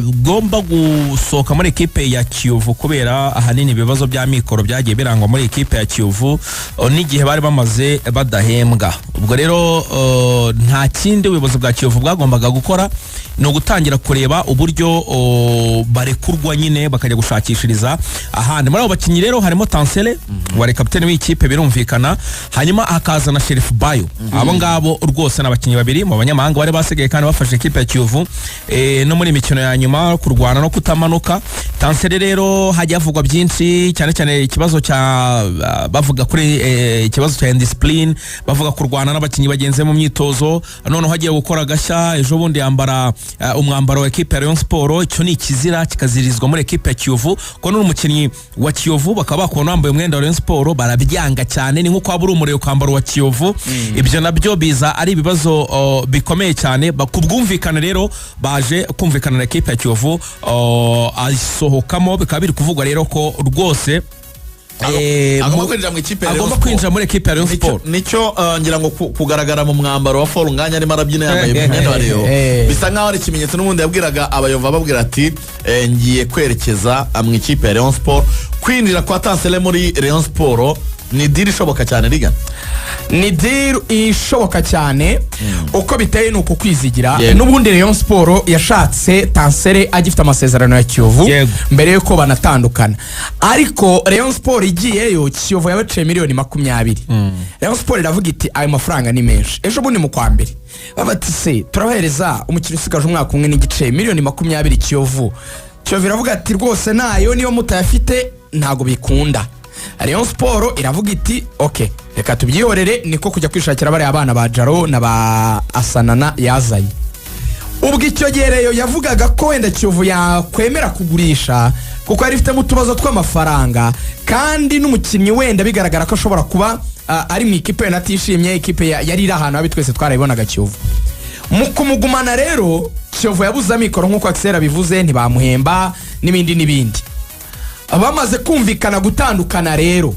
gomba gusohoka muri ekipe ya Kiyovu kubera ahanini ibibazo bya mikoro byagiye birangwa muri ekipe ya Kiyovu n'igihe bari bamaze badahembwa. Ubwo rero nta kindi ubuyobozi bwa Kiyovu bwagombaga gukora no gutangira kureba uburyo barekurwa nyine bakajya gushakishiriza ahandi. Muri abo bakinyi rero harimo Tansele wari kapiteni w'ikipe birumvikana, hanyuma hakaza na Sheriff Bayo. Abo ngabo rwose n'abakinyi babiri mu banyamahanga bari basigaye kandi bafashe ekipe ya Kiyovu no muri imikino ya nyuma kurwana no kutamanuka. Tansele rero hajya avugwa byinshi cyane cyane ikibazo cya bavuga kuri ikibazo cya indiscipline, bavuga kurwana n'abakinyi bagenze mu myitozo, none hagiye gukora gashya ejo bundi yambara umwambaro wa ekipe ya Rayon Sport. Icyo ni ikizira kikazirizwa muri ekipe ya Kiyovu, ko n'umukinnyi wa Kiyovu bakaba bakubona wambaye umwenda wa Rayon Sport barabyanga cyane, ni nkuko aburi umureo kwambara wa Kiyovu. Ibyo nabyo biza ari ibibazo bikomeye cyane. Kubwumvikana rero baje kumvikana na ekipe ya Kiyovu asohokamo, bikaba biri kuvugwa rero ko rwose agomba kwinjira muri ekipe ya Rayon Sport. Nicyo ngira ngo kugaragara mu mwambaro wa Fall Nganya arimo arabyina yambaye umwenda wa Rayon bisa nkaho ari ikimenyetso n'ubundi yabwiraga abayova babwira ati ngiye kwerekeza mu ikipe ya Rayon Sport. Kwinjira kwa Tansele muri Rayon Sport ni deal ishoboka cyane Riga, ni deal ishoboka cyane. Uko biteye nuko kwizigira n'ubundi Rayon Sport yashatse Tansele agifite amasezerano ya Kiyovu mbere yuko banatandukana, ariko Rayon Sport igiyeyo Kiyovu yabaciye miliyoni 20. Rayon Sport iravuga iti ayo mafaranga ni menshi. Ejo bundi mu kwa mbere babati se turabahereza umukino usigaje umwaka umwe n'igice miliyoni 20 Kiyovu. Kiyovu iravuga ati rwose nayo niyo mutayafite ntago bikunda. Rayon Sport iravuga iti okay reka tubyihorere, niko kujya kwishakira bari abana ba Jaro na ba Asanana yazaye. Ubwo icyo gereyo yavugaga ko wenda Kiyovu yakwemera kugurisha kuko yari ifite mutubazo tw'amafaranga, kandi n'umukinnyi wenda bigaragara ko ashobora kuba ari mu ikipe natishimye, ikipe yari iri ahantu habi twese twarayibonaga Kiyovu. Mu kumugumana rero Kiyovu yabuze amikoro nk'uko Axel bivuze, ntibamuhemba n'ibindi. Abamaze kumvikana gutandukana rero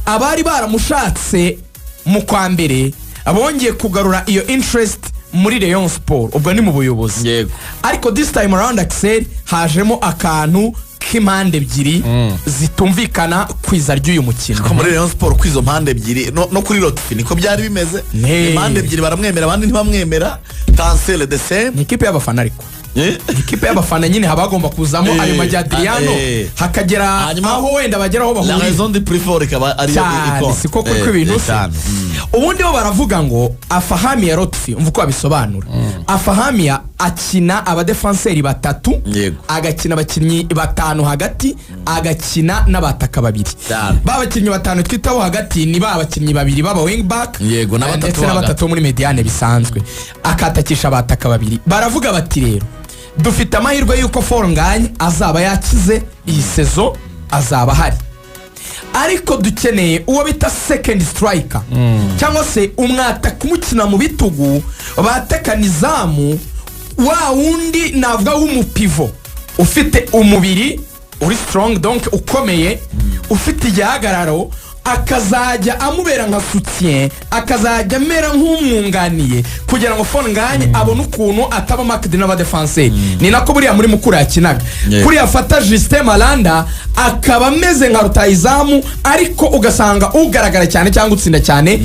abari baramushatse mu kwa mbere abongeye kugarura iyo interest muri Rayon Sport, ubwo ni mu buyobozi. Ariko this time around Axel hajemo akantu k'impande ebyiri zitumvikana kwiza ry'uyu mukino. Ko muri Rayon Sport kwizo mpande ebyiri no kuri Lotfi niko byari bimeze. Impande ebyiri baramwemera abandi ntibamwemera. Tansele the same. Ni ikipe y'abafana ariko ikipe y'abafana nyine habagomba kuzamo ayo majadriano hakagera aho wenda bageraho bahuriye. La raison de préfort ikaba ari iko siko kuko ibintu ubundi bo baravuga ngo Afahami ya Lotfi umvuko abisobanura. Afahami akina abadefenseri batatu, agakina abakinnyi batanu hagati, agakina n'abataka babiri. Babakinnyi batanu twitaho hagati ni babakinnyi babiri baba wing back ndetse n'abatatu muri mediane bisanzwe, akatakisha abataka babiri. Baravuga bati rero dufite amahirwe yuko Fall Nganya azaba yakize iyi sezo, azaba hari, ariko dukeneye uwo bita second striker cyangwa se umwata kumukina mu bitugu batekanizamu wa wundi navuga w'umupivo ufite umubiri uri strong donc ukomeye, ufite igihagararo, akazajya amubera nka soutien, akazajya mera nk'umwunganiye kugira ngo Fall Nganya abone ukuntu ataba marked n'abadefenseri. Ni nako buriya muri mukuru yakinaga kuri afata Justin Malanda akaba ameze nka rutayizamu, ariko ugasanga ugaragara cyane cyangwa utsinda cyane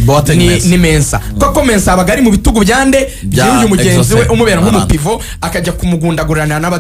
ni Mensa. Koko Mensa abagari mu bitugu byande by'uyu mugenzi we umubera nk'umupivo akajya kumugundagurana n'abadefenseri.